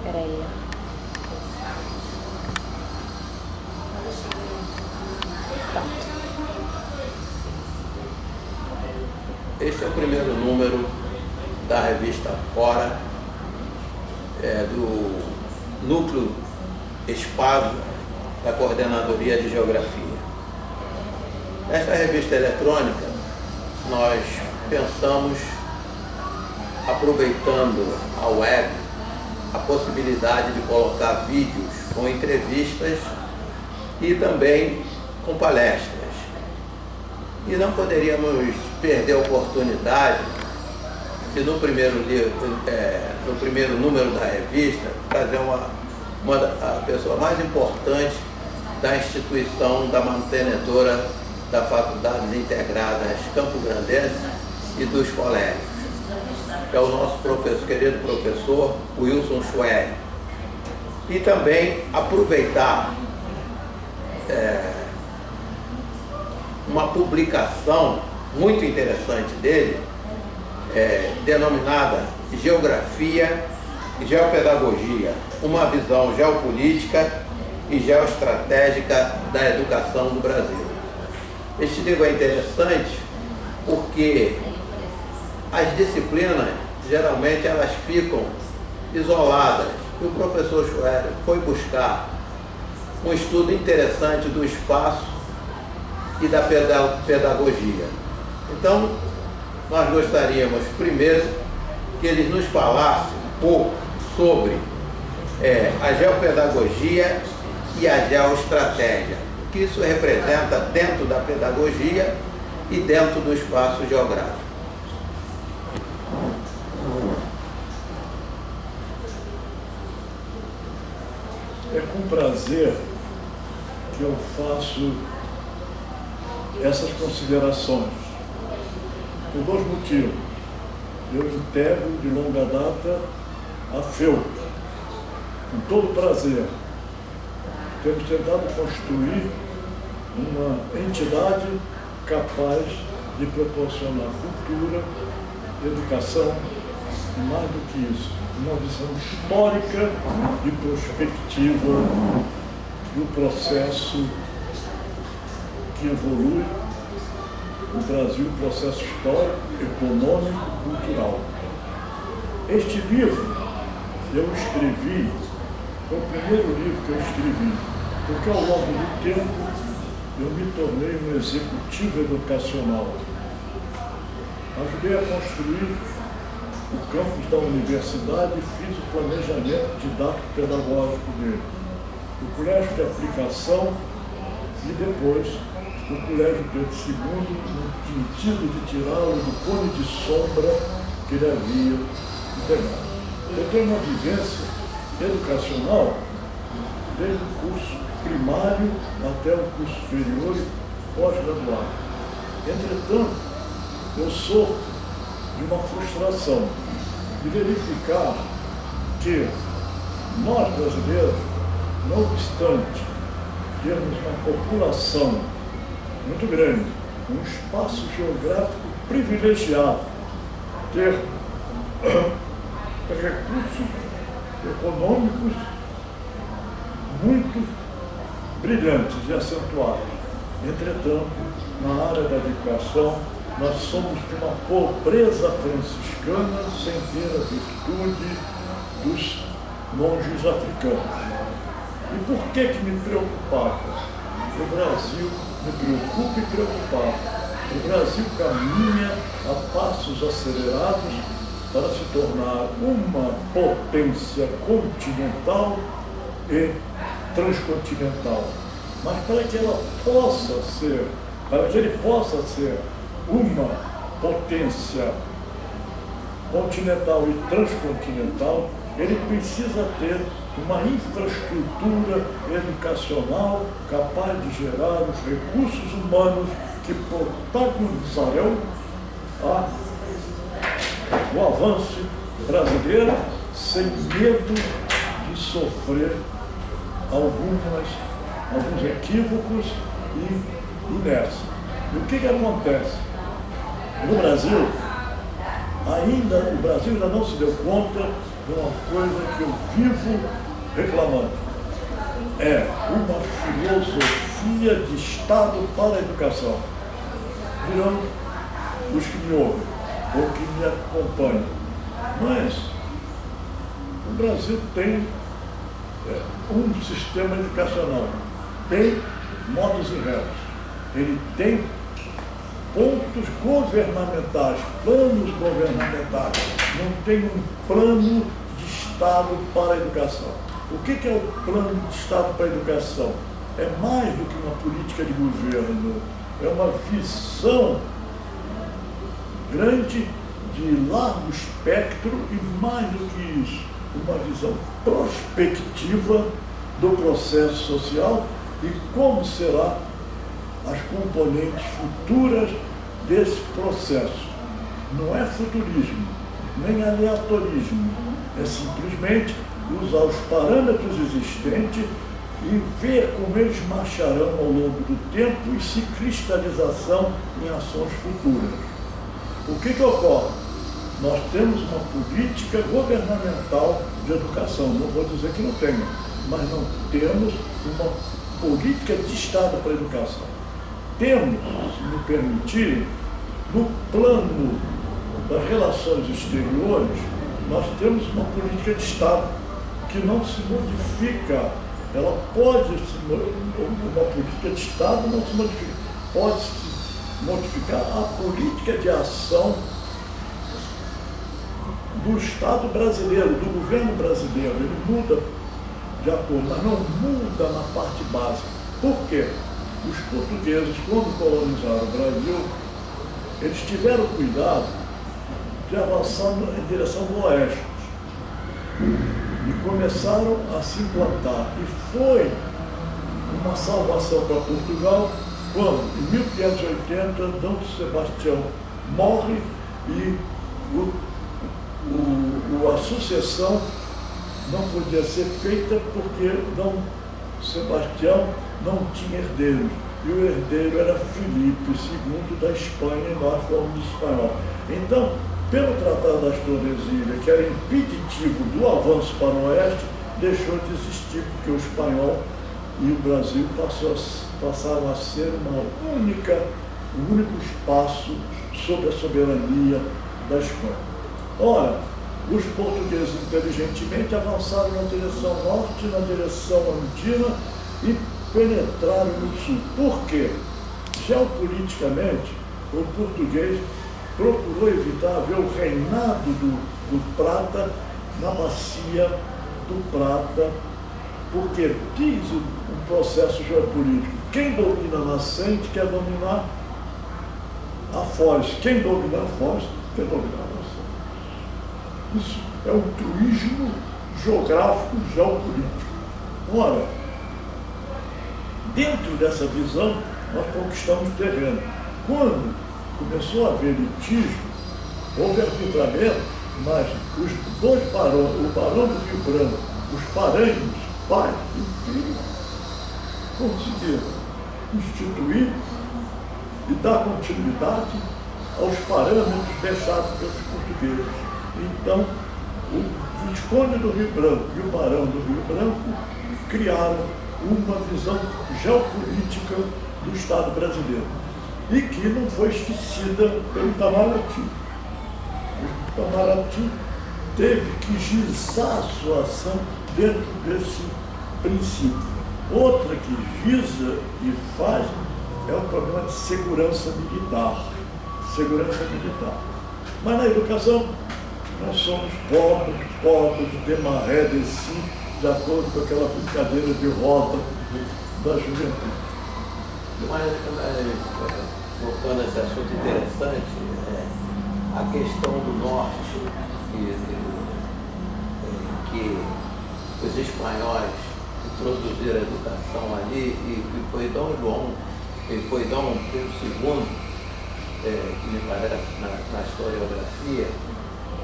Peraí. Pronto. Este é o primeiro número da revista Fora, do Núcleo Espaço da Coordenadoria de Geografia. Nesta revista eletrônica, nós pensamos, aproveitando a web, a possibilidade de colocar vídeos com entrevistas e também com palestras. E não poderíamos perder a oportunidade de, no primeiro número da revista, trazer a pessoa mais importante da instituição da mantenedora da Faculdades Integradas Campo Grandense e dos colégios, que é o nosso querido professor Wilson Schwery. E também aproveitar uma publicação muito interessante dele, denominada Geografia e Geopedagogia, uma visão geopolítica e geoestratégica da educação do Brasil. Este livro é interessante porque as disciplinas, geralmente, elas ficam isoladas. E o professor Schwery foi buscar um estudo interessante do espaço e da pedagogia. Então, nós gostaríamos, primeiro, que ele nos falasse um pouco sobre a geopedagogia e a geoestratégia, o que isso representa dentro da pedagogia e dentro do espaço geográfico. É com prazer que eu faço essas considerações, por dois motivos. Eu integro de longa data a FEUP, com todo prazer. Temos tentado construir uma entidade capaz de proporcionar cultura, educação e, mais do que isso, uma visão histórica e prospectiva do processo que evolui no Brasil, processo histórico, econômico, cultural. Este livro eu escrevi, foi o primeiro livro que eu escrevi, porque ao longo do tempo eu me tornei um executivo educacional. Ajudei a construir o campus da universidade e fiz o planejamento didático-pedagógico dele. O colégio de aplicação e depois o colégio Pedro II, no sentido de tirá-lo do cone de sombra que ele havia pegado. Eu tenho uma vivência educacional desde o curso primário até o curso superior e pós-graduado. Entretanto, eu sofro de uma frustração de verificar que nós brasileiros, não obstante termos uma população muito grande, um espaço geográfico privilegiado, ter recursos econômicos muito brilhantes e acentuados. Entretanto, na área da educação, nós somos de uma pobreza franciscana sem ter a virtude dos monges africanos. E por que me preocupava? O Brasil me preocupa e preocupava. O Brasil caminha a passos acelerados para se tornar uma potência continental e transcontinental. Mas para que ela possa ser, para que ele possa ser uma potência continental e transcontinental, ele precisa ter uma infraestrutura educacional capaz de gerar os recursos humanos que protagonizarão o avanço brasileiro sem medo de sofrer alguns equívocos e inércia. E o que acontece? No Brasil, o Brasil ainda não se deu conta de uma coisa que eu vivo reclamando. É uma filosofia de Estado para a educação. Virão os que me ouvem ou que me acompanham. Mas o Brasil tem um sistema educacional, tem modos e regras, ele tem pontos governamentais, planos governamentais, não tem um plano de Estado para a educação. O que é o plano de Estado para a educação? É mais do que uma política de governo, é uma visão grande de largo espectro e, mais do que isso, uma visão prospectiva do processo social e como será as componentes futuras desse processo. Não é futurismo, nem aleatorismo, é simplesmente usar os parâmetros existentes e ver como eles marcharão ao longo do tempo e se cristalização em ações futuras. O que ocorre? Nós temos uma política governamental de educação, não vou dizer que não tenha, mas não temos uma política de Estado para a educação. Temos, se me permitirem, no plano das relações exteriores, nós temos uma política de Estado que não se modifica. Ela pode uma política de Estado não se modifica, pode se modificar a política de ação do Estado brasileiro, do governo brasileiro. Ele muda de acordo, mas não muda na parte básica. Por quê? Os portugueses, quando colonizaram o Brasil, eles tiveram cuidado de avançar em direção do oeste e começaram a se implantar. E foi uma salvação para Portugal quando, em 1580, Dom Sebastião morre e a sucessão não podia ser feita porque Dom Sebastião não tinha herdeiros. E o herdeiro era Filipe II da Espanha, e nós fomos espanhóis. Então, pelo Tratado das Tordesilhas, que era impeditivo do avanço para o oeste, deixou de existir, porque o espanhol e o Brasil passaram a ser um único espaço sob a soberania da Espanha. Ora, os portugueses inteligentemente avançaram na direção norte, na direção andina e penetraram no sul. Por quê? Geopoliticamente, o português procurou evitar ver o reinado do Prata na bacia do Prata, porque diz um processo geopolítico: quem domina a nascente quer dominar a foz, quem domina a foz quer dominar a nascente. Isso é um truísmo geográfico geopolítico. Ora, dentro dessa visão, nós conquistamos terreno. Quando começou a haver litígio, houve arbitramento, mas os dois barões, o barão do Rio Branco, os Paranhos, pai e filho, conseguiram instituir e dar continuidade aos parâmetros deixados pelos portugueses. Então, o Visconde do Rio Branco e o Barão do Rio Branco criaram uma visão geopolítica do Estado brasileiro e que não foi esquecida pelo Itamaraty. O Itamaraty teve que gizar a sua ação dentro desse princípio. Outra que giza e faz é o problema de segurança militar. Segurança militar. Mas na educação, nós somos pobres, de maré, de si, de acordo com aquela brincadeira de roda da juventude. Mas, voltando a esse assunto interessante, a questão do norte, que os espanhóis introduziram a educação ali, e foi Dom João, e foi Dom Pedro II, que me parece na historiografia,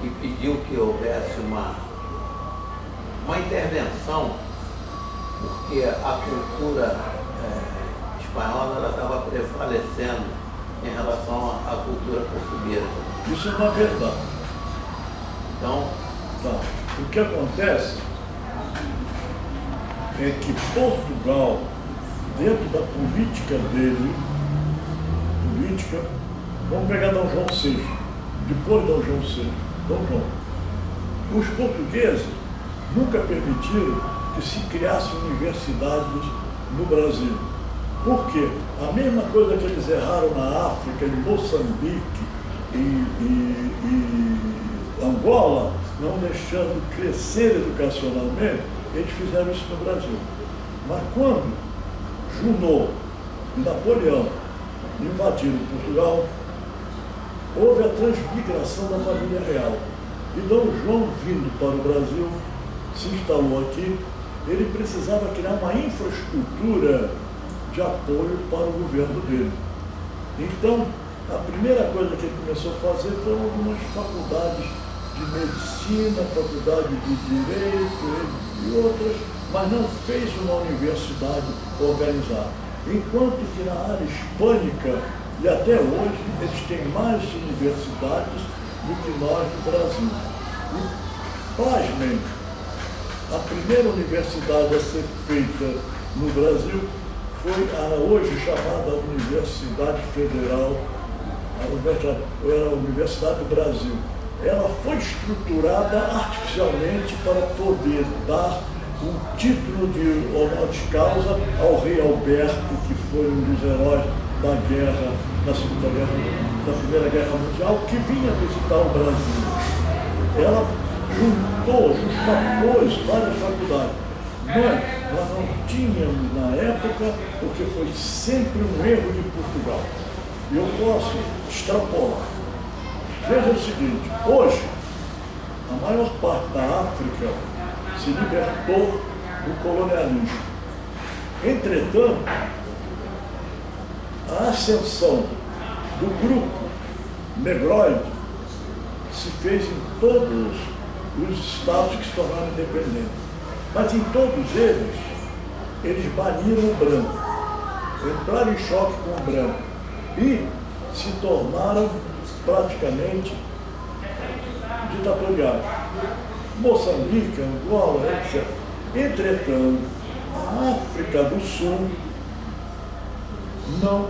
que pediu que houvesse uma intervenção, porque a cultura espanhola estava prevalecendo em relação à cultura portuguesa. Isso é uma verdade. Então, tá. O que acontece é que Portugal, dentro da política dele, vamos pegar Dom João VI, depois Dom João VI, Dom João. Os portugueses nunca permitiram que se criassem universidades no Brasil. Por quê? A mesma coisa que eles erraram na África, em Moçambique e Angola, não deixando crescer educacionalmente, eles fizeram isso no Brasil. Mas quando Junot e Napoleão invadiram Portugal, houve a transmigração da família real. E Dom João, vindo para o Brasil, se instalou aqui, ele precisava criar uma infraestrutura de apoio para o governo dele. Então, a primeira coisa que ele começou a fazer foram algumas faculdades de medicina, faculdade de direito e outras, mas não fez uma universidade organizada. Enquanto que na área hispânica, e até hoje, eles têm mais universidades do que nós no Brasil. E, pasmem, a primeira universidade a ser feita no Brasil foi a hoje chamada Universidade Federal, a Universidade do Brasil. Ela foi estruturada artificialmente para poder dar um título de honoris causa ao rei Alberto, que foi um dos heróis da guerra, da Primeira Guerra Mundial, que vinha visitar o Brasil. Ela juntapôs várias faculdades, mas nós não tínhamos na época, porque foi sempre um erro de Portugal. E eu posso extrapolar. Veja o seguinte, hoje, a maior parte da África se libertou do colonialismo. Entretanto, a ascensão do grupo negroide se fez em todos os estados que se tornaram independentes. Mas em todos eles baniram o branco, entraram em choque com o branco e se tornaram praticamente ditatoriais. Moçambique, Angola, etc. Entretanto, a África do Sul não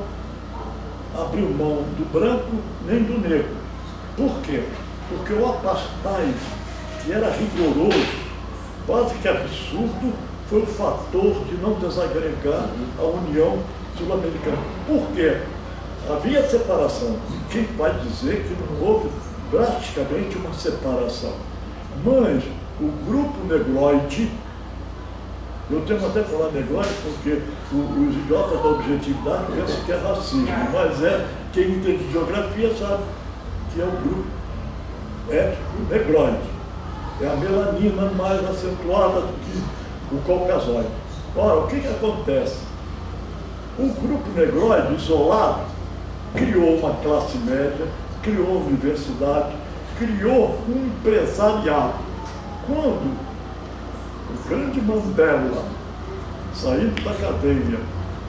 abriu mão do branco nem do negro. Por quê? Porque o apartheid, que era rigoroso, quase que absurdo, foi o fator de não desagregar a União Sul-Americana. Por quê? Havia separação. Quem vai dizer que não houve drasticamente uma separação? Mas o grupo negroide, eu tenho até falar negroide porque os idiotas da objetividade pensam que é racismo, mas quem entende de geografia sabe que é o grupo étnico negroide. É a melanina mais acentuada do que o caucasoide. Ora, o que acontece? O grupo negroide isolado criou uma classe média, criou uma universidade, criou um empresariado. Quando o grande Mandela, saindo da cadeia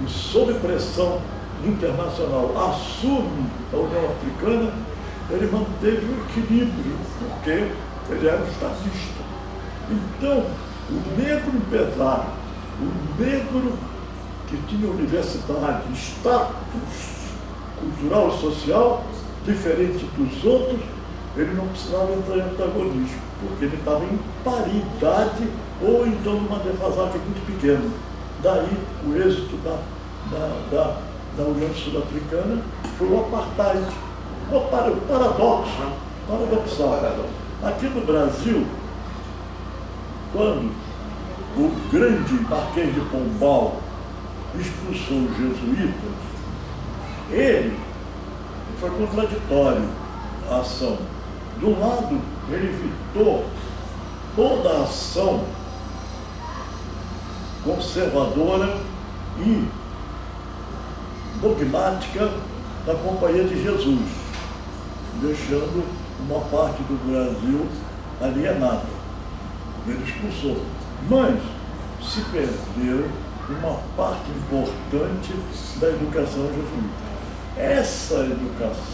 e sob pressão internacional, assume a União Africana, ele manteve o equilíbrio, porque ele era um estadista. Então, o negro empresário, o negro que tinha universidade, status cultural e social, diferente dos outros, ele não precisava entrar em antagonismo, porque ele estava em paridade ou então numa defasagem muito pequena. Daí o êxito da União Sul-Africana foi o apartheid. O paradoxo, paradoxal. Aqui no Brasil, quando o grande Marquês de Pombal expulsou os jesuítas, ele foi contraditório a ação. De um lado, ele evitou toda a ação conservadora e dogmática da Companhia de Jesus, deixando uma parte do Brasil alienada. Ele expulsou. Mas se perdeu uma parte importante da educação jesuíta. Essa educação,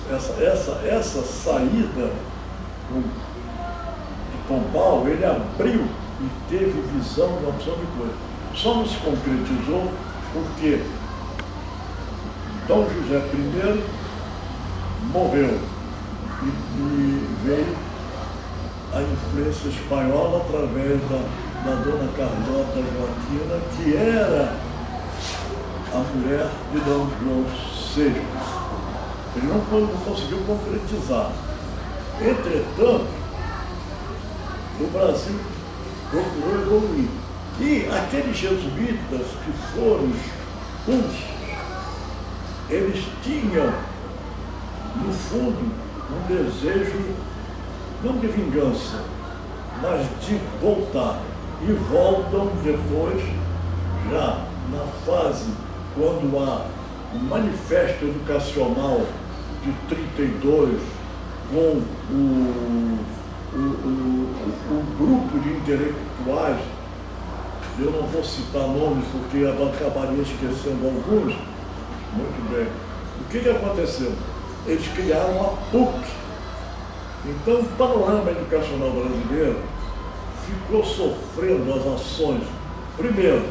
essa saída de Pombal, ele abriu e teve visão de uma opção de coisa. Só não se concretizou porque Dom José I morreu e veio a influência espanhola através da dona Carlota Joaquina, que era a mulher de Dom João VI. Ele não conseguiu concretizar. Entretanto, o Brasil procurou evoluir. E aqueles jesuítas que foram expulsos, eles tinham, no fundo, um desejo, não de vingança, mas de voltar. E voltam depois, já na fase quando há o manifesto educacional de 32, com o grupo de intelectuais, eu não vou citar nomes porque eu acabaria esquecendo alguns. Muito bem. O que aconteceu? Eles criaram a PUC. Então, o panorama educacional brasileiro ficou sofrendo as ações, primeiro,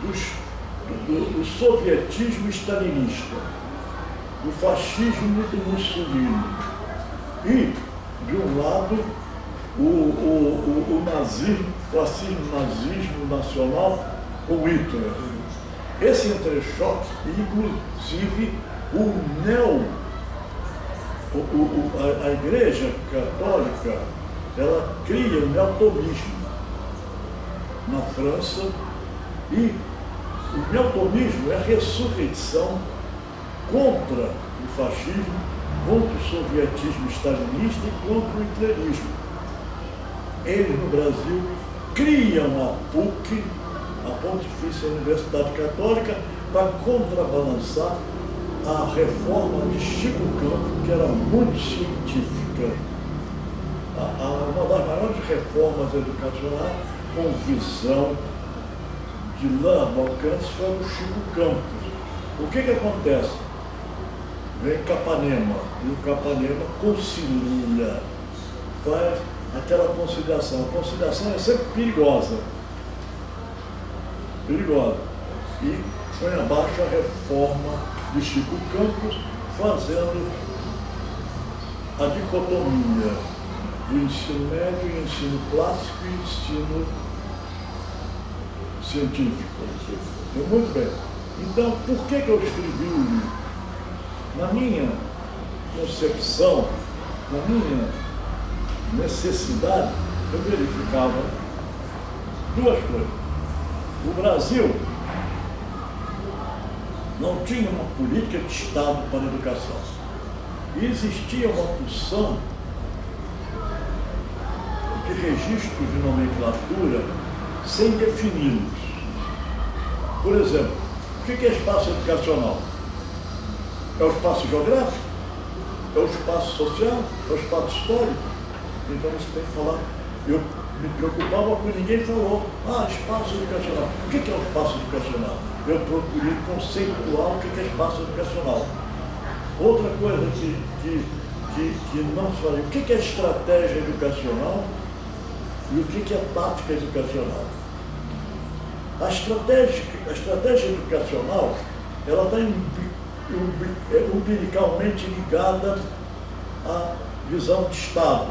do sovietismo stalinista, do fascismo do Mussolini e, de um lado, o nazismo, fascismo-nazismo nacional com Hitler. Esse entrechoque, inclusive a Igreja Católica, ela cria o neotomismo na França, e o neotomismo é a ressurreição contra o fascismo, contra o sovietismo stalinista e contra o hitlerismo. Eles, no Brasil, criam a PUC, a Pontifícia Universidade Católica, para contrabalançar a reforma de Chico Campos, que era muito científica. Uma das maiores reformas educacionais com visão de largo alcance foi o Chico Campos. O que acontece? Vem Capanema, e o Capanema concilia, faz aquela conciliação. A conciliação é sempre perigosa. E põe abaixo a reforma de Chico Campos, fazendo a dicotomia do ensino médio, ensino clássico e ensino científico. Muito bem. Então, por que eu escrevi o livro? Na minha concepção, na minha necessidade, eu verificava duas coisas. O Brasil não tinha uma política de Estado para a educação. E existia uma porção de registros de nomenclatura sem defini-los. Por exemplo, o que é espaço educacional? É o espaço geográfico? É o espaço social? É o espaço histórico? Então você tem que falar. Eu me preocupava porque ninguém falou, espaço educacional. O que é o espaço educacional? Eu procurei conceituar o que é espaço educacional. Outra coisa que não se fala, o que é estratégia educacional e o que é tática educacional? A estratégia educacional, ela está umbilicalmente ligada à visão de Estado,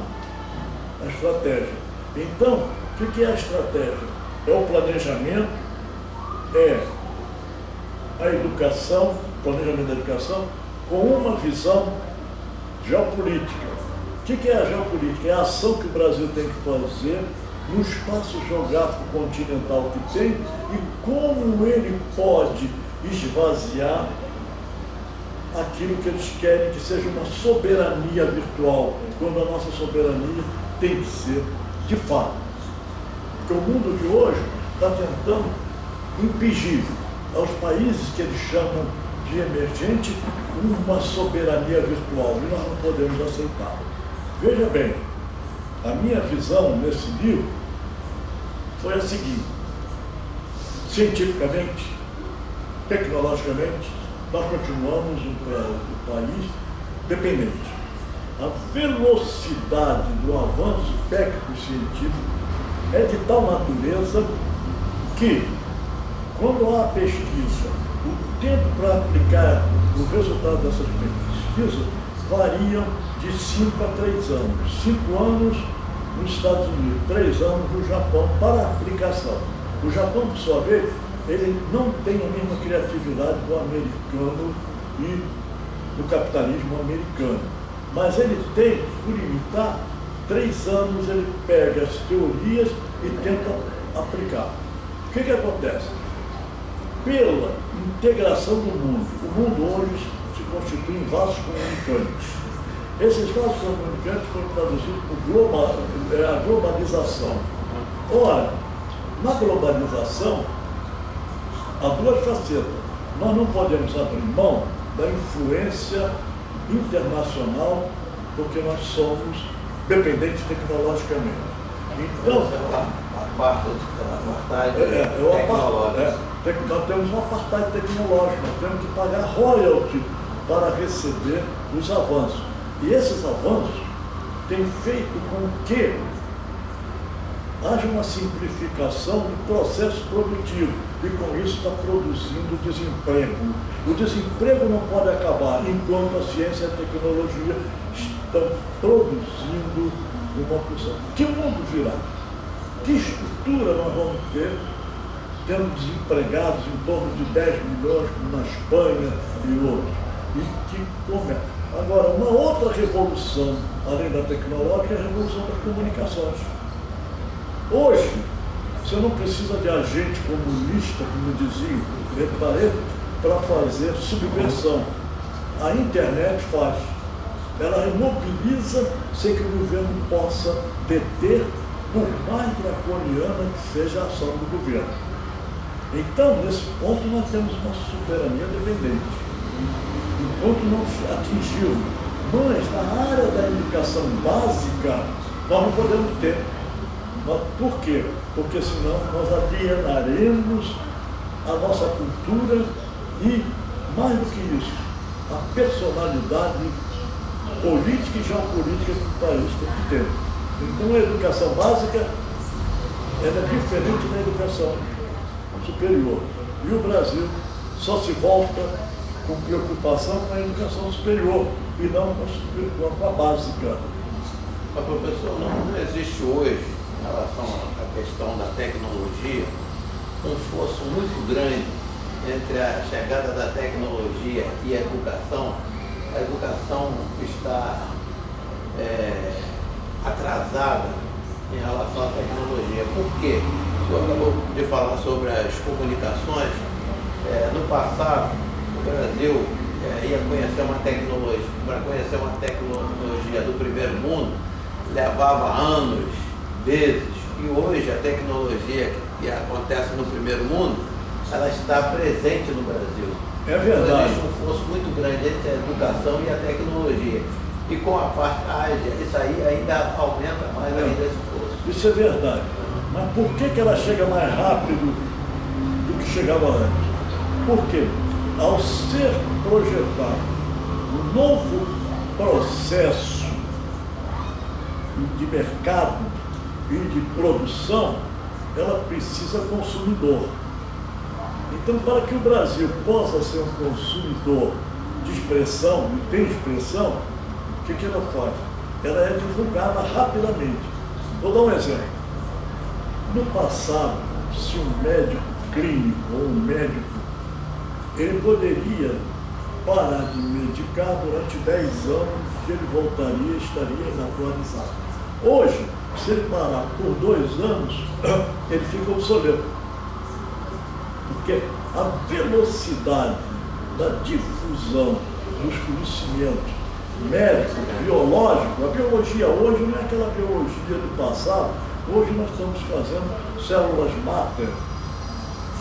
a estratégia. Então, o que é a estratégia? É o planejamento, é a educação, planejamento da educação, com uma visão geopolítica. O que é a geopolítica? É a ação que o Brasil tem que fazer no espaço geográfico continental que tem e como ele pode esvaziar aquilo que eles querem que seja uma soberania virtual, quando a nossa soberania tem que ser de fato. Porque o mundo de hoje está tentando impingir aos países que eles chamam de emergente uma soberania virtual, e nós não podemos aceitar. Veja bem, a minha visão nesse livro foi a seguinte: cientificamente, tecnologicamente, nós continuamos um país dependente. a velocidade do avanço técnico-científico é de tal natureza que, quando há pesquisa, o tempo para aplicar o resultado dessas pesquisas variam de 5 a 3 anos. 5 anos nos Estados Unidos, 3 anos no Japão para aplicação. O Japão, por sua vez, ele não tem a mesma criatividade do americano e do capitalismo americano. Mas ele tem, por imitar, 3 anos ele pega as teorias e tenta aplicar. O que acontece? Pela integração do mundo, o mundo hoje se constitui em vasos comunicantes. Esses vasos comunicantes foram traduzidos por a globalização. Ora, na globalização, há duas facetas. Nós não podemos abrir mão da influência internacional, porque nós somos dependentes tecnologicamente. Então, a parte da tecnológica. Nós temos um apartheid tecnológico, nós temos que pagar royalty para receber os avanços. E esses avanços têm feito com que haja uma simplificação do processo produtivo e com isso está produzindo desemprego. O desemprego não pode acabar enquanto a ciência e a tecnologia estão produzindo uma opção. Que mundo virá? Que estrutura nós vamos ter, tendo desempregados em torno de 10 milhões, como na Espanha e outros? E que começa. Agora, uma outra revolução, além da tecnológica, é a revolução das comunicações. Hoje, você não precisa de agente comunista, como dizia Lepareto, para fazer subversão. A internet faz. Ela imobiliza sem que o governo possa deter, por mais draconiana que seja a ação do governo. Então, nesse ponto, nós temos uma soberania dependente. Enquanto não atingiu, mas na área da educação básica, nós não podemos ter. Mas por quê? Porque senão nós alienaremos a nossa cultura e, mais do que isso, a personalidade política e geopolítica que o país tem que ter. Então a educação básica ela é diferente da educação superior. E o Brasil só se volta com preocupação com a educação superior e não com a básica. Mas, professor, não existe hoje, em relação à questão da tecnologia, um esforço muito grande entre a chegada da tecnologia e a educação. A educação está atrasada em relação à tecnologia. Por quê? O senhor acabou de falar sobre as comunicações. No passado, o Brasil ia conhecer uma tecnologia, para conhecer uma tecnologia do primeiro mundo, levava anos, meses, e hoje a tecnologia que acontece no primeiro mundo, ela está presente no Brasil. É verdade. Existe um esforço muito grande entre a educação e a tecnologia. E com a parte ágil, isso aí ainda aumenta mais ainda esse esforço. Isso é verdade. Mas por que ela chega mais rápido do que chegava antes? Porque, ao ser projetado um novo processo de mercado e de produção, ela precisa consumidor. Então, para que o Brasil possa ser um consumidor de expressão, e tem expressão, o que ela faz? Ela é divulgada rapidamente. Vou dar um exemplo. No passado, se um médico clínico ou um médico, ele poderia parar de medicar durante 10 anos, que ele voltaria e estaria inatualizado. Hoje, se ele parar por 2 anos, ele fica obsoleto. Porque a velocidade da difusão dos conhecimentos médicos, biológicos, a biologia hoje não é aquela biologia do passado, hoje nós estamos fazendo células máter.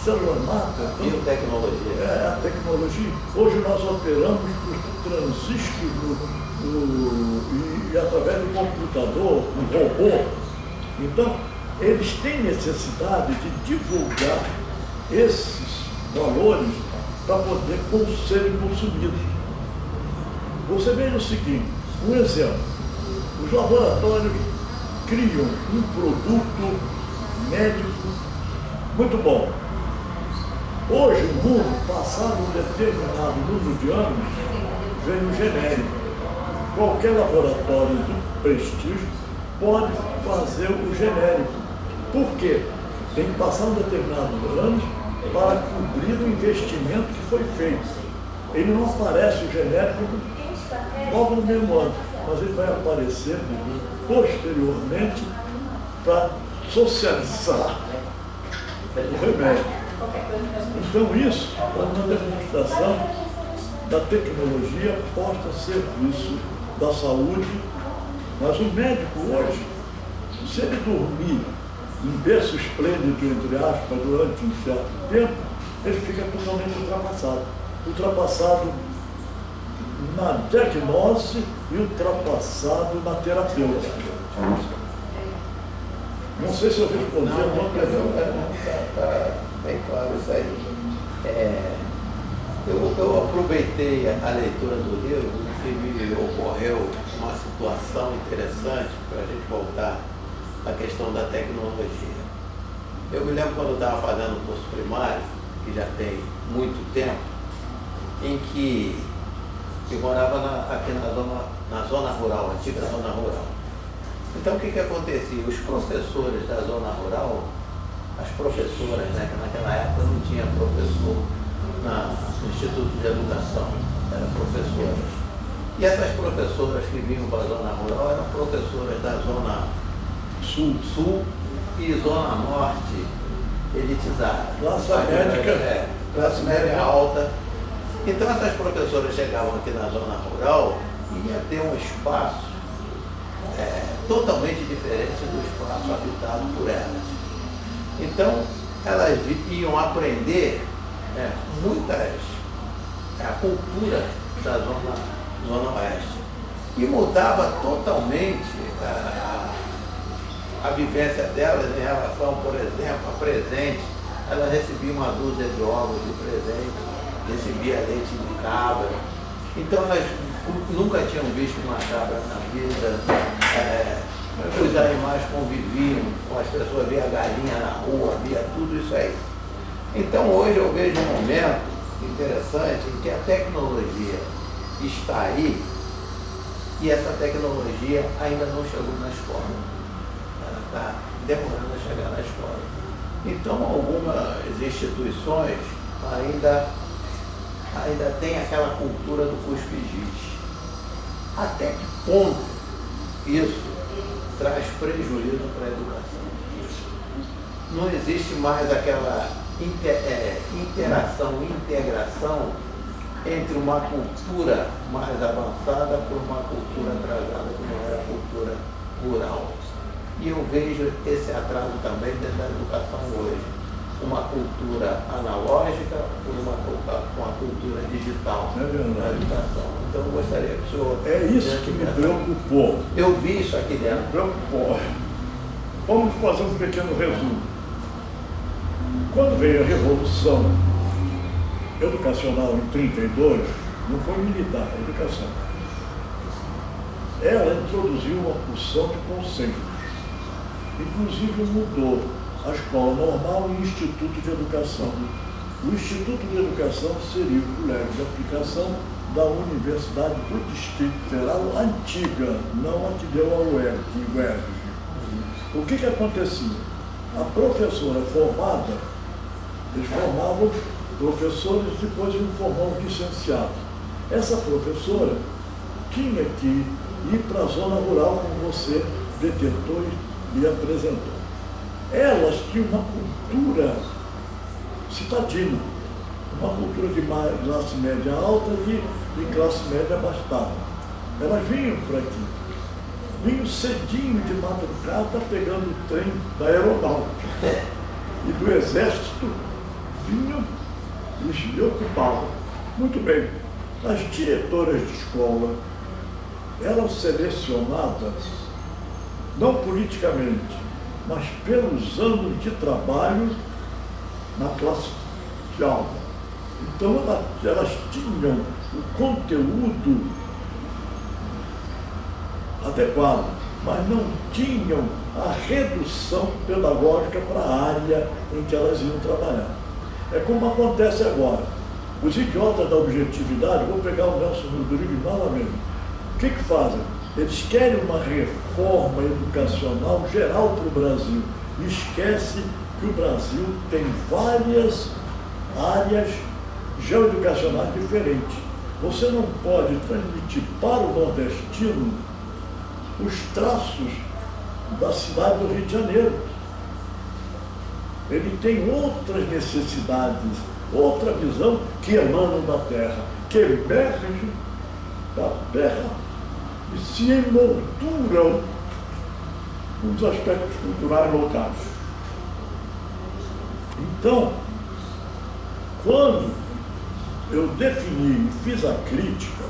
Células máter. Biotecnologia. É a tecnologia. Hoje nós operamos por transistor e através do computador, do robô. Então, eles têm necessidade de divulgar esses valores para poder serem consumidos. Você veja o seguinte, Um exemplo, os laboratórios criam um produto médico muito bom. Hoje o mundo, passado um determinado número de anos, vem o genérico. Qualquer laboratório de prestígio pode fazer o genérico. Por quê? Tem que passar um determinado ano para cobrir o investimento que foi feito. Ele não aparece o genérico logo no mesmo ano, mas ele vai aparecer posteriormente para socializar o remédio. Então isso é uma demonstração da tecnologia posta a serviço da saúde, mas o médico hoje, se ele dormir em berço esplêndido, entre aspas, durante um certo tempo, ele fica totalmente ultrapassado. Ultrapassado na diagnose e ultrapassado na terapêutica. Não sei se eu respondi a tua pergunta. Está bem claro isso aí. Eu aproveitei a leitura do livro e me ocorreu uma situação interessante para a gente voltar à questão da tecnologia. Eu me lembro quando eu estava fazendo o curso primário, que já tem muito tempo, em que eu morava aqui na zona rural, antiga zona rural. Então o que acontecia? Os professores da zona rural, as professoras, né, que naquela época não tinha professor no Instituto de Educação, eram professoras. E essas professoras que vinham para a zona rural eram professoras da zona sul e zona norte elitizada. Classe média alta. Então essas professoras chegavam aqui na zona rural e ia ter um espaço totalmente diferente do espaço habitado por elas. Então elas iam aprender a cultura da zona oeste. E mudava totalmente a vivência delas em relação, por exemplo, a presente. Ela recebia uma dúzia de ovos de presente, recebia leite de cabra. Então elas nunca tinham visto uma cabra na vida. Os animais conviviam com as pessoas, via galinha na rua, via tudo isso aí. Então hoje eu vejo um momento interessante em que a tecnologia está aí e essa tecnologia ainda não chegou na escola. Ela está demorando a chegar na escola. Então algumas instituições ainda têm aquela cultura do cuspigite. Até que ponto isso traz prejuízo para a educação? Não existe mais aquela interação, integração entre uma cultura mais avançada por uma cultura atrasada, que não era a cultura rural. E eu vejo esse atraso também dentro da educação hoje. Uma cultura analógica por uma cultura digital na educação. Então eu gostaria que o senhor... É isso que me preocupou. Eu vi isso aqui dentro. Me preocupou. Vamos fazer um pequeno resumo. Quando veio a Revolução Educacional em 1932, não foi militar, a educação. Ela introduziu uma porção de conceitos. Inclusive mudou a escola normal e o Instituto de Educação. O Instituto de Educação seria o colégio de aplicação da Universidade do Distrito Federal antiga, não a que deu a UERJ. O que acontecia? A professora formada, eles formavam professores, depois iam formar um licenciado. Essa professora tinha que ir para a zona rural, como você detentou e apresentou. Elas tinham uma cultura citadina, uma cultura de classe média alta e de classe média abastada. Elas vinham para aqui, vinham cedinho de madrugada pegando o trem da aeronáutica e do exército, vinham e se ocupavam. Muito bem, as diretoras de escola eram selecionadas, não politicamente, mas pelos anos de trabalho na classe de aula. Então elas tinham o conteúdo adequado, mas não tinham a redução pedagógica para a área em que elas iam trabalhar. É como acontece agora. Os idiotas da objetividade, vou pegar o Nelson Rodrigues novamente, o que fazem? Eles querem uma reforma educacional geral para o Brasil e esquece que o Brasil tem várias áreas geoeducacionais diferentes. Você não pode transmitir para o nordestino os traços da cidade do Rio de Janeiro. Ele tem outras necessidades, outra visão que emanam da terra, que emergem da terra e se emolduram nos aspectos culturais locais. Então, quando eu defini e fiz a crítica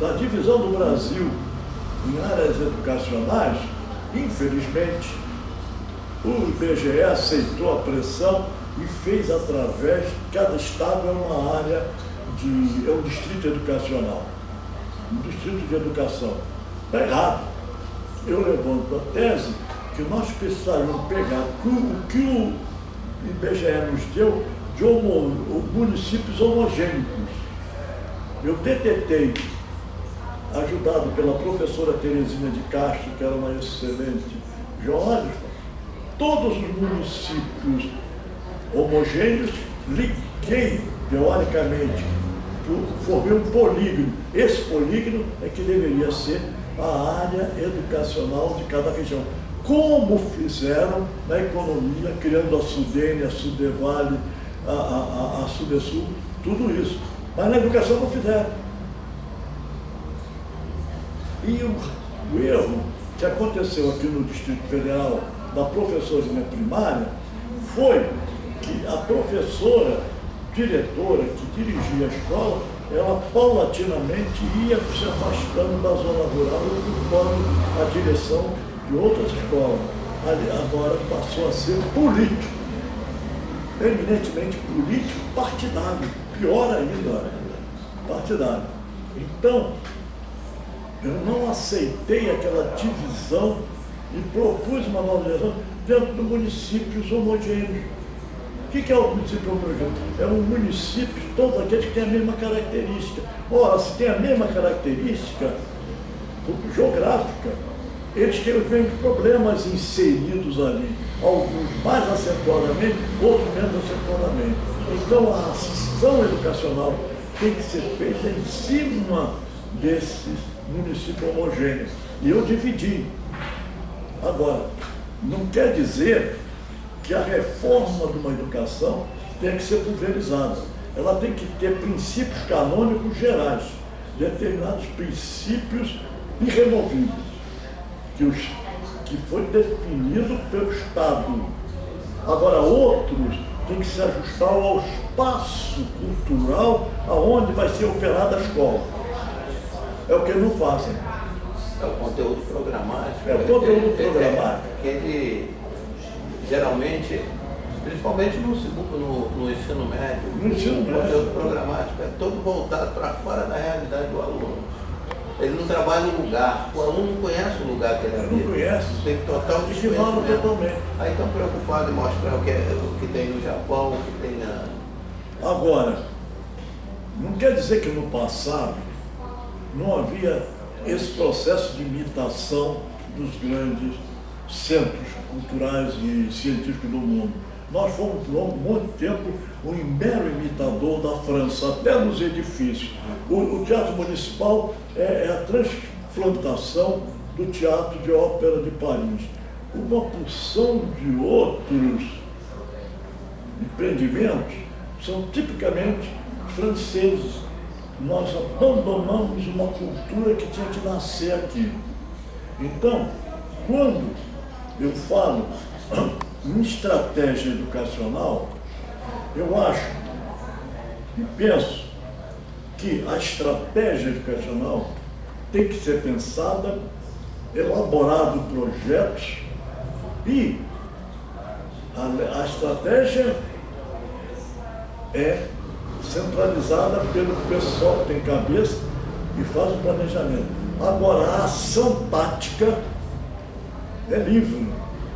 da divisão do Brasil em áreas educacionais, infelizmente, o IBGE aceitou a pressão e fez através, cada estado é uma área é um distrito educacional, um distrito de educação. Está errado. Eu levanto a tese que nós precisaríamos pegar o que o IBGE nos deu de municípios homogêneos. Eu detetei, ajudado pela professora Teresina de Castro, que era uma excelente geógrafa, todos os municípios homogêneos, liguei teoricamente, formei um polígono. Esse polígono é que deveria ser a área educacional de cada região. Como fizeram na economia, criando a Sudene, a Sudevale, a Sudesul, tudo isso. Mas na educação não fizeram. E o erro que aconteceu aqui no Distrito Federal da professora primária foi que a professora diretora que dirigia a escola, ela paulatinamente ia se afastando da zona rural e ocupando a direção de outras escolas. Agora passou a ser político, eminentemente político partidário, pior ainda, partidário. Então, eu não aceitei aquela divisão e propus uma nova divisão dentro de municípios homogêneos. O que é o município homogêneo? É um município, todos aqueles que têm a mesma característica. Ora, se tem a mesma característica geográfica, eles têm os mesmos problemas inseridos ali, alguns mais acentuadamente, outros menos acentuadamente. Então a ação educacional tem que ser feita em cima desses municípios homogêneos. E eu dividi. Agora, não quer dizer que a reforma de uma educação tem que ser pulverizada. Ela tem que ter princípios canônicos gerais, determinados princípios irremovíveis, que foi definido pelo Estado. Agora, outros têm que se ajustar ao espaço cultural aonde vai ser operada a escola. É o que não fazem. É o conteúdo programático. É o conteúdo programático. Que ele, geralmente, principalmente no ensino médio, No ensino o conteúdo médio. programático é todo voltado para fora da realidade do aluno. Ele não trabalha no lugar, o aluno não conhece o lugar que ele habita. Não conhece. Tem total Ignora desconhecimento. totalmente. Aí estão preocupados em mostrar o que tem no Japão, o que tem na... Agora, não quer dizer que no passado não havia esse processo de imitação dos grandes centros culturais e científicos do mundo. Nós fomos por muito tempo um mero imitador da França, até nos edifícios. O Teatro Municipal é a transplantação do Teatro de Ópera de Paris. Uma porção de outros empreendimentos são tipicamente franceses. Nós abandonamos uma cultura que tinha que nascer aqui. Então, quando eu falo em estratégia educacional, eu acho e penso que a estratégia educacional tem que ser pensada, elaborado projetos e a estratégia é centralizada pelo pessoal que tem cabeça e faz o planejamento. Agora, a ação tática é livre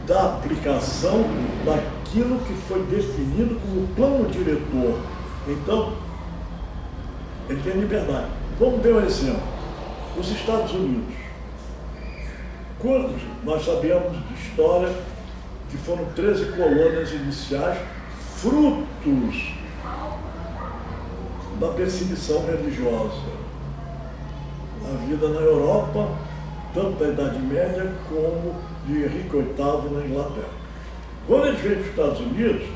da aplicação daquilo que foi definido como plano diretor. Então, ele tem liberdade. Vamos ver um exemplo. Os Estados Unidos. Quando nós sabemos de história que foram 13 colônias iniciais, frutos da perseguição religiosa. A vida na Europa, tanto da Idade Média como de Henrique VIII na Inglaterra. Quando eles vêm para os Estados Unidos,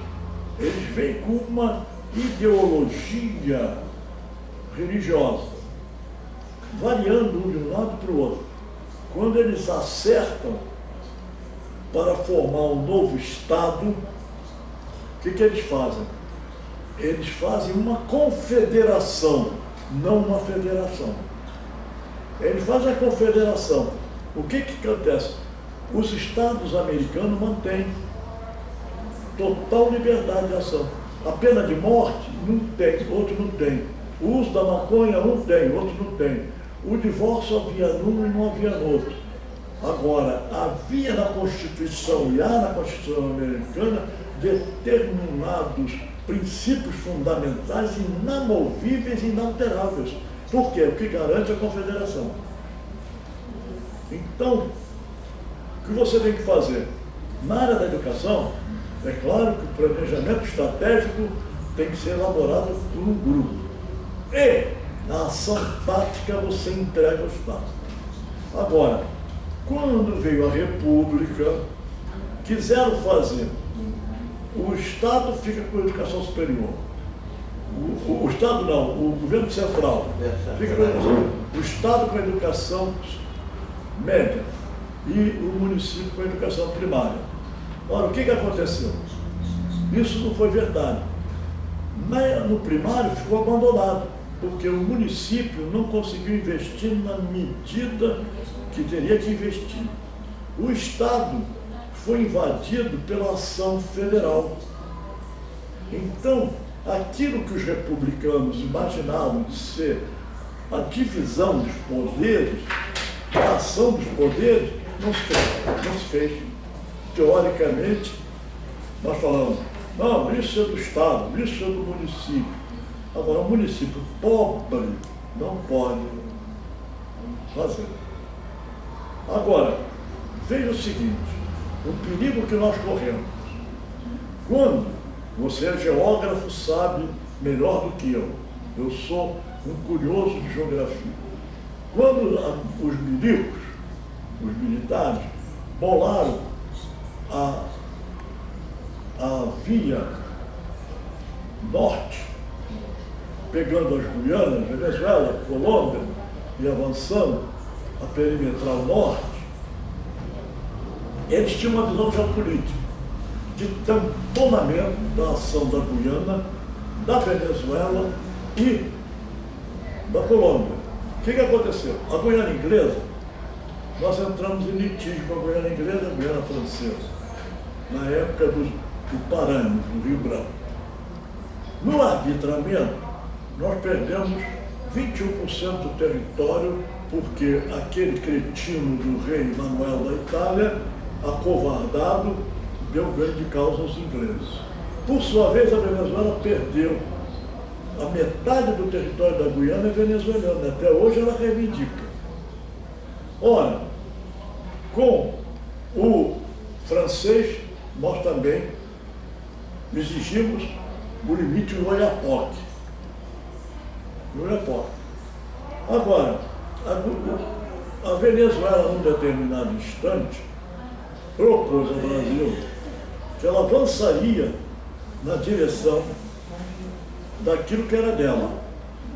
eles vêm com uma ideologia religiosa, variando de um lado para o outro. Quando eles acertam para formar um novo Estado, o que eles fazem? Eles fazem uma confederação, não uma federação. Eles fazem a confederação. O que acontece? Os estados americanos mantêm total liberdade de ação. A pena de morte, não tem, outro não tem. O uso da maconha, um tem, outro não tem. O divórcio havia num e não havia no outro. Agora, havia na Constituição e há na Constituição americana determinados princípios fundamentais inamovíveis e inalteráveis. Por quê? O que garante a confederação. Então, o que você tem que fazer? Na área da educação, é claro que o planejamento estratégico tem que ser elaborado por um grupo. E, na ação tática, você entrega o Estado. Agora, quando veio a República, quiseram fazer, o Estado fica com a educação superior. O Estado não, o governo central fica com a educação superior. O Estado com a educação média e o município com a educação primária. Ora, o que aconteceu? Isso não foi verdade. No primário ficou abandonado, porque o município não conseguiu investir na medida que teria que investir. O Estado foi invadido pela ação federal. Então, aquilo que os republicanos imaginavam de ser a divisão dos poderes, a ação dos poderes, não se fez. Teoricamente, nós falamos, não, isso é do Estado, isso é do município. Agora, o município pobre não pode fazer. Agora, veja o seguinte, o perigo que nós corremos. Quando você é geógrafo, sabe melhor do que eu sou um curioso de geografia. Quando os milicos, os militares, bolaram a via norte, pegando as Guianas, Venezuela, Colômbia e avançando a perimetral norte, eles tinham uma visão geopolítica de tamponamento da ação da Guiana, da Venezuela e da Colômbia. O que aconteceu? A Guiana inglesa, nós entramos em litígio com a Guiana inglesa e a Guiana francesa, na época do Paranhos, do Rio Branco. No arbitramento, nós perdemos 21% do território, porque aquele cretino do rei Manuel da Itália, acovardado, deu grande causa aos ingleses. Por sua vez, a Venezuela perdeu. A metade do território da Guiana é venezuelana, até hoje ela reivindica. Ora, com o francês, nós também exigimos o limite do Oiapoque. Agora, a Venezuela, num determinado instante, propôs ao Brasil que ela avançaria na direção daquilo que era dela,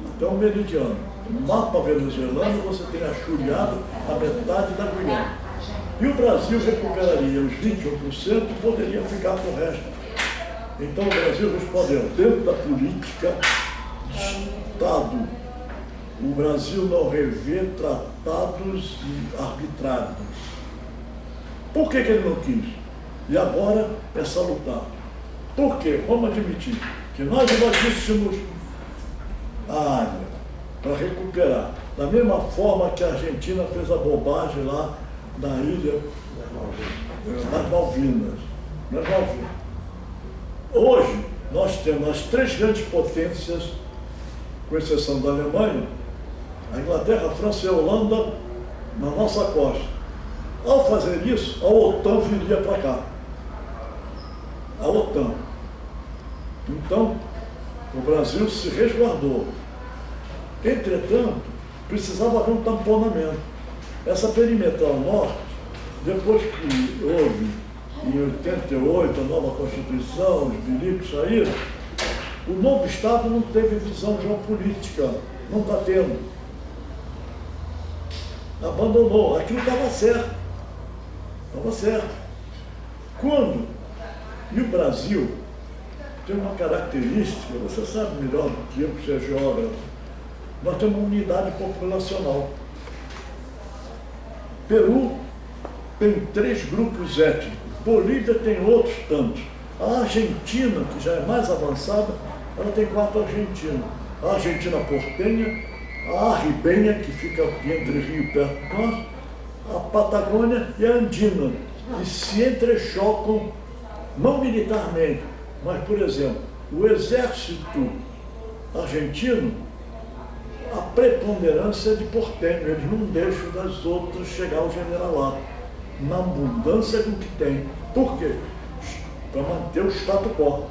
até o meridiano. No mapa venezuelano você tem achuriado a metade da Guiana. E o Brasil recuperaria os 21% e poderia ficar com o resto. Então o Brasil respondeu, dentro da política de Estado, o Brasil não revê tratados arbitrários. Por que ele não quis? E agora é salutar. Por quê? Vamos admitir que nós invadíssemos a área para recuperar. Da mesma forma que a Argentina fez a bobagem lá na ilha das Malvinas. Hoje, nós temos as 3 grandes potências, com exceção da Alemanha, a Inglaterra, a França e a Holanda, na nossa costa. Ao fazer isso, a OTAN viria para cá. A OTAN. Então, o Brasil se resguardou. Entretanto, precisava haver um tamponamento. Essa perimetral norte, depois que houve, em 88, a nova Constituição, os milicos saíram, o novo Estado não teve visão geopolítica, não está tendo. Abandonou. Aquilo estava certo. Estava certo. Quando? E o Brasil tem uma característica, você sabe melhor do que eu, que você é geógrafo, nós temos uma unidade populacional. Peru tem 3 grupos étnicos, Bolívia tem outros tantos. A Argentina, que já é mais avançada, ela tem 4 argentinos. A Argentina portenha, a Arribenha, que fica entre Rio e perto de nós, a Patagônia e a Andina, que se entrechocam, não militarmente, mas, por exemplo, o exército argentino, a preponderância é de portenho, eles não deixam das outras chegar ao generalato, na abundância do que tem. Por quê? Para manter o status quo.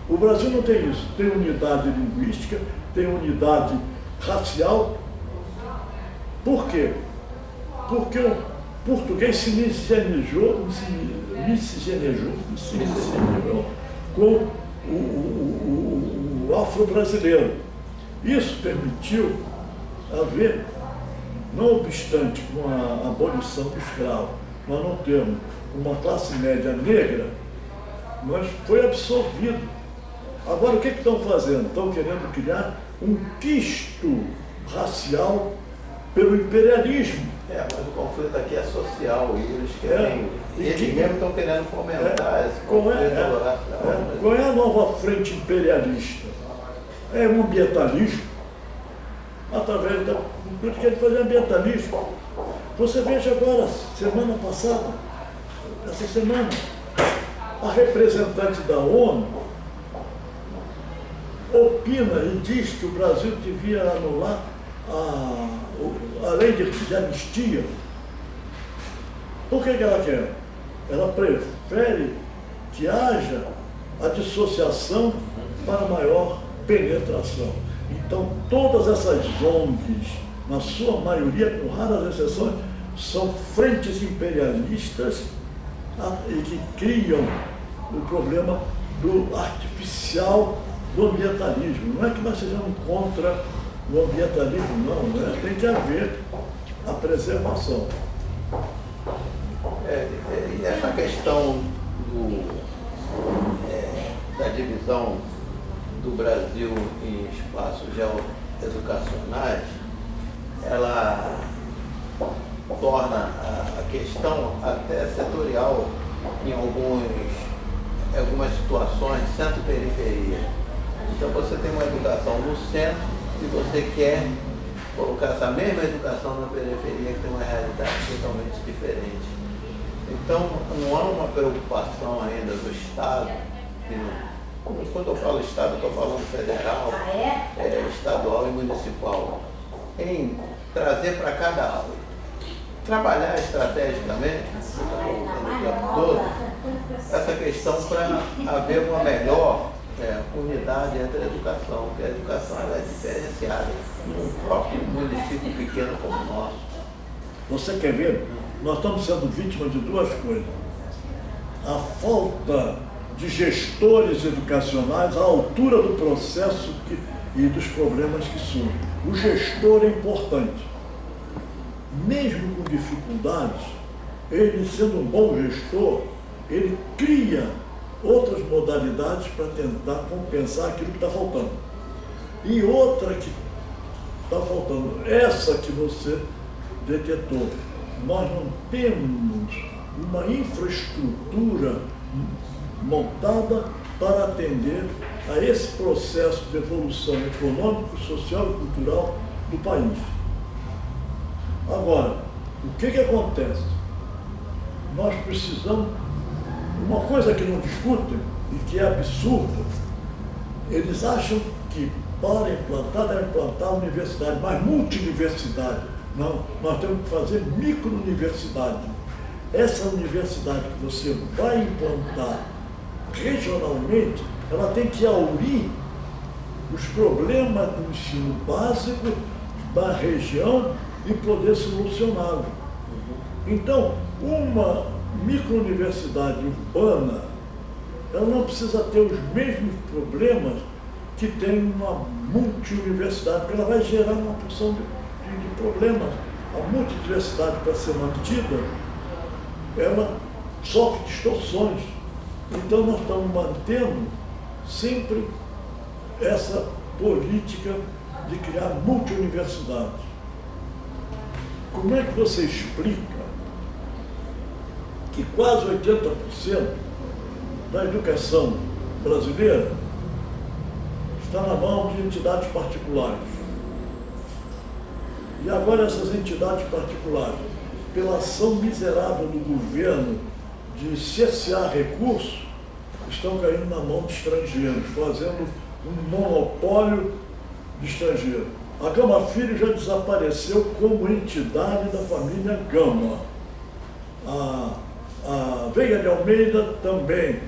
O Brasil não tem isso, tem unidade linguística, tem unidade racial. Por quê? Porque o português se miscigenejou com o afro-brasileiro. Isso permitiu haver, não obstante com a abolição do escravo, nós não temos uma classe média negra, mas foi absorvido. Agora o que estão fazendo? Estão querendo criar um quisto racial pelo imperialismo. Mas o conflito aqui é social e eles querem. Eles mesmo estão querendo fomentar esse conflito racial. Qual é a nova frente imperialista? É um ambientalismo, através da. Eles querem fazer ambientalismo. Você veja agora, semana passada, essa semana, a representante da ONU opina e diz que o Brasil devia anular a lei de anistia. Por que ela quer? Ela prefere que haja a dissociação para maior penetração. Então, todas essas ONGs, na sua maioria, com raras exceções, são frentes imperialistas e que criam o problema do artificial, do ambientalismo. Não é que nós sejamos contra o ambientalismo, não, né? Tem que haver a preservação. E essa questão da divisão do Brasil em espaços geoeducacionais, ela torna a questão até setorial em algumas situações, centro-periferia. Então você tem uma educação no centro e você quer colocar essa mesma educação na periferia, que tem uma realidade totalmente diferente. Então não há uma preocupação ainda do Estado, quando eu falo Estado, eu estou falando federal, estadual e municipal, em trazer para cada aula, trabalhar estrategicamente, você está colocando o tempo todo, essa questão para haver uma melhor unidade entre a educação, porque a educação ela é diferenciada num próprio município pequeno como o nosso. Você quer ver? Nós estamos sendo vítimas de 2 coisas. A falta de gestores educacionais à altura do processo e dos problemas que surgem. O gestor é importante. Mesmo com dificuldades, ele sendo um bom gestor, ele cria outras modalidades para tentar compensar aquilo que está faltando. E outra que está faltando, essa que você detectou, nós não temos uma infraestrutura montada para atender a esse processo de evolução econômico, social e cultural do país. Agora, o que acontece? Nós precisamos, uma coisa que não discutem e que é absurda, eles acham que para implantar, devem implantar universidade, mas multi-universidade. Não, nós temos que fazer micro-universidade. Essa universidade que você vai implantar regionalmente, ela tem que aurir os problemas do ensino básico da região e poder solucioná-los. Então, uma micro-universidade urbana, ela não precisa ter os mesmos problemas que tem uma multi-universidade, porque ela vai gerar uma porção de problemas. A multi-diversidade, para ser mantida, ela sofre distorções. Então, nós estamos mantendo sempre essa política de criar multi-universidades. Como é que você explica que quase 80% da educação brasileira está na mão de entidades particulares? E agora essas entidades particulares, pela ação miserável do governo de cercear recursos, estão caindo na mão de estrangeiros, fazendo um monopólio de estrangeiros. A Gama Filho já desapareceu como entidade da família Gama. A Veiga de Almeida também.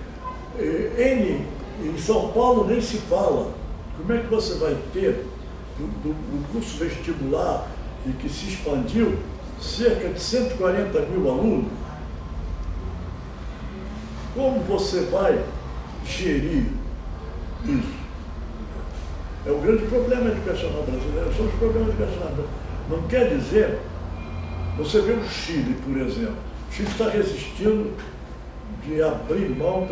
Em São Paulo nem se fala. Como é que você vai ter, no curso vestibular e que se expandiu, cerca de 140 mil alunos? Como você vai gerir isso? É o grande problema educacional brasileiro, são os problemas educacionais. Não quer dizer, você vê o Chile, por exemplo. O Chile está resistindo de abrir mão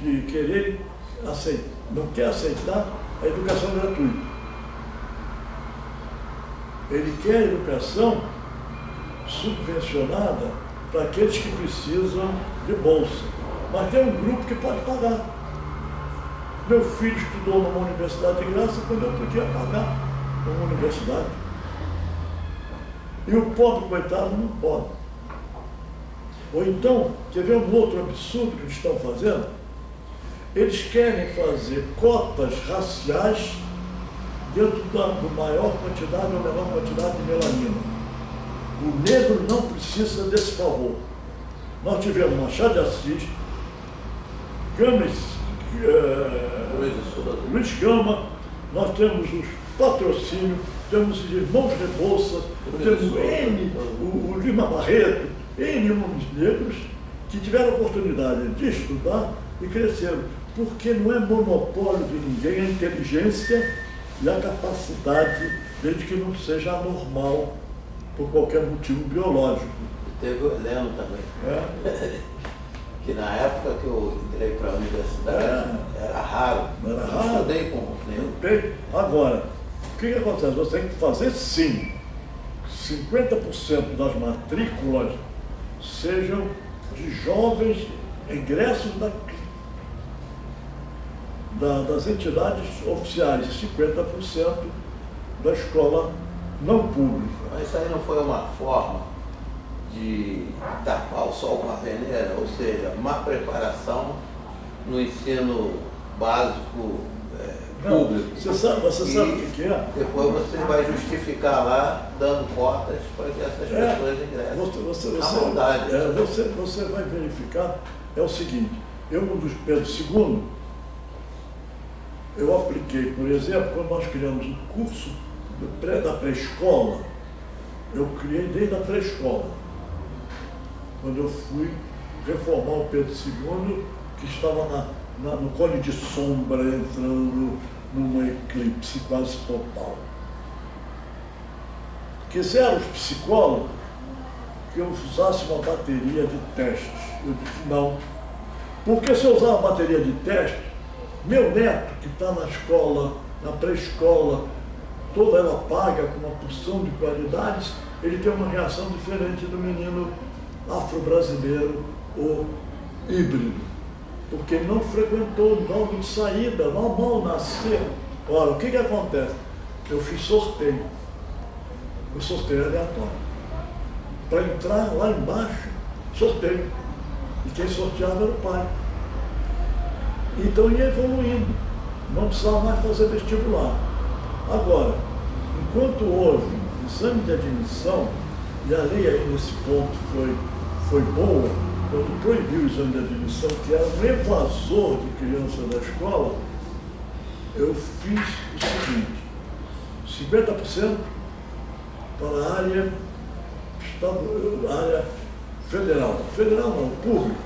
de querer aceitar, não quer aceitar a educação gratuita. Ele quer a educação subvencionada para aqueles que precisam de bolsa. Mas tem um grupo que pode pagar. Meu filho estudou numa universidade de graça quando eu podia pagar numa universidade. E o pobre, coitado, não pode. Ou então, quer ver um outro absurdo que eles estão fazendo? Eles querem fazer cotas raciais dentro da maior quantidade ou menor quantidade de melanina. O negro não precisa desse favor. Nós tivemos Machado de Assis, Luiz Gama, nós temos os patrocínios, temos os irmãos Rebouças, temos o Lima Barreto, N nomes negros que tiveram a oportunidade de estudar e cresceram, porque não é monopólio de ninguém a inteligência e a capacidade, desde que não seja anormal por qualquer motivo biológico. Teve o Heleno também. Que na época que eu entrei para a universidade era raro. Era eu raro. Estudei com negro. Agora, o que acontece? Você tem que fazer sim 50% das matrículas sejam de jovens ingressos das entidades oficiais e 50% da escola não pública. Mas isso aí não foi uma forma de tapar o sol com a peneira, ou seja, má preparação no ensino básico público. Você sabe o que é? Depois você vai justificar lá, dando cotas para que essas pessoas ingressem. A maldade. Você vai verificar, é o seguinte, eu no dos Pedro II, eu apliquei, por exemplo, quando nós criamos um curso da pré-escola, eu criei desde a pré-escola. Quando eu fui reformar o Pedro II, que estava no cone de sombra, entrando numa eclipse quase total. Quiseram os psicólogos que eu usasse uma bateria de testes. Eu disse não. Porque se eu usar uma bateria de testes, meu neto, que está na escola, na pré-escola, toda ela paga com uma porção de qualidades, ele tem uma reação diferente do menino afro-brasileiro ou híbrido, porque ele não frequentou logo de saída, mal nascer. Ora, o que acontece? Eu fiz sorteio. O sorteio aleatório. Para entrar lá embaixo, sorteio. E quem sorteava era o pai. Então ia evoluindo. Não precisava mais fazer vestibular. Agora, enquanto houve exame de admissão, e a lei aí nesse ponto foi boa, quando proibiu o exame de admissão, que era um evasor de criança da escola, eu fiz o seguinte: 50% para a área federal. Federal não, público.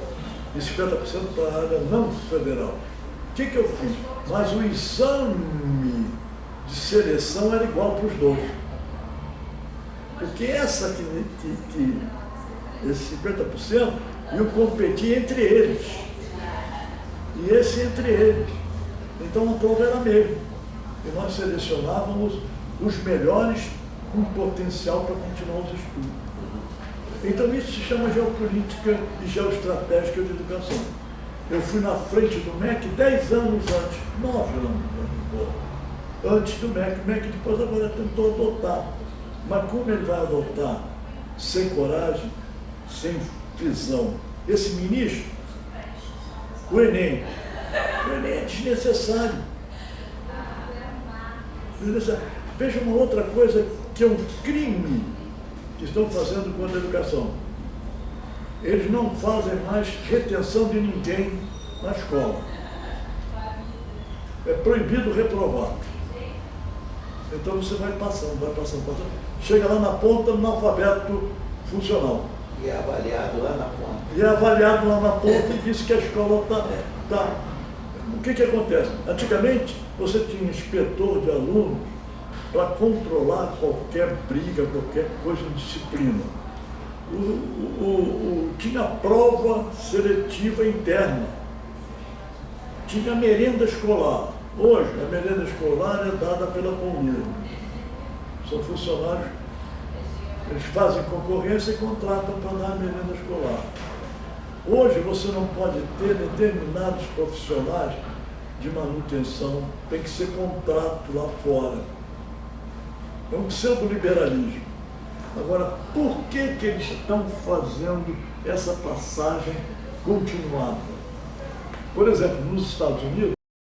E 50% para a área não federal. O que eu fiz? Mas o exame de seleção era igual para os dois. Porque esse 50% iam competir entre eles. E esse entre eles. Então a prova era a mesma. E nós selecionávamos os melhores com potencial para continuar os estudos. Então isso se chama geopolítica e geoestratégica de educação. Eu fui na frente do MEC 10 anos antes, 9 anos antes do MEC. O MEC depois agora tentou adotar. Mas como ele vai adotar? Sem coragem, sem visão. Esse ministro, o Enem é desnecessário. Veja uma outra coisa que é um crime que estão fazendo contra a educação. Eles não fazem mais retenção de ninguém na escola. É proibido reprovar. Então você vai passando. Chega lá na ponta, no alfabeto funcional. E é avaliado lá na ponta. E diz que a escola está. O que acontece? Antigamente, você tinha inspetor de alunos para controlar qualquer briga, qualquer coisa de disciplina. Tinha prova seletiva interna, tinha merenda escolar. Hoje, a merenda escolar é dada pela Comunidade. São funcionários, eles fazem concorrência e contratam para dar a merenda escolar. Hoje, você não pode ter determinados profissionais de manutenção, tem que ser contrato lá fora. É um pseudo-liberalismo. Agora, por que eles estão fazendo essa passagem continuada? Por exemplo, nos Estados Unidos,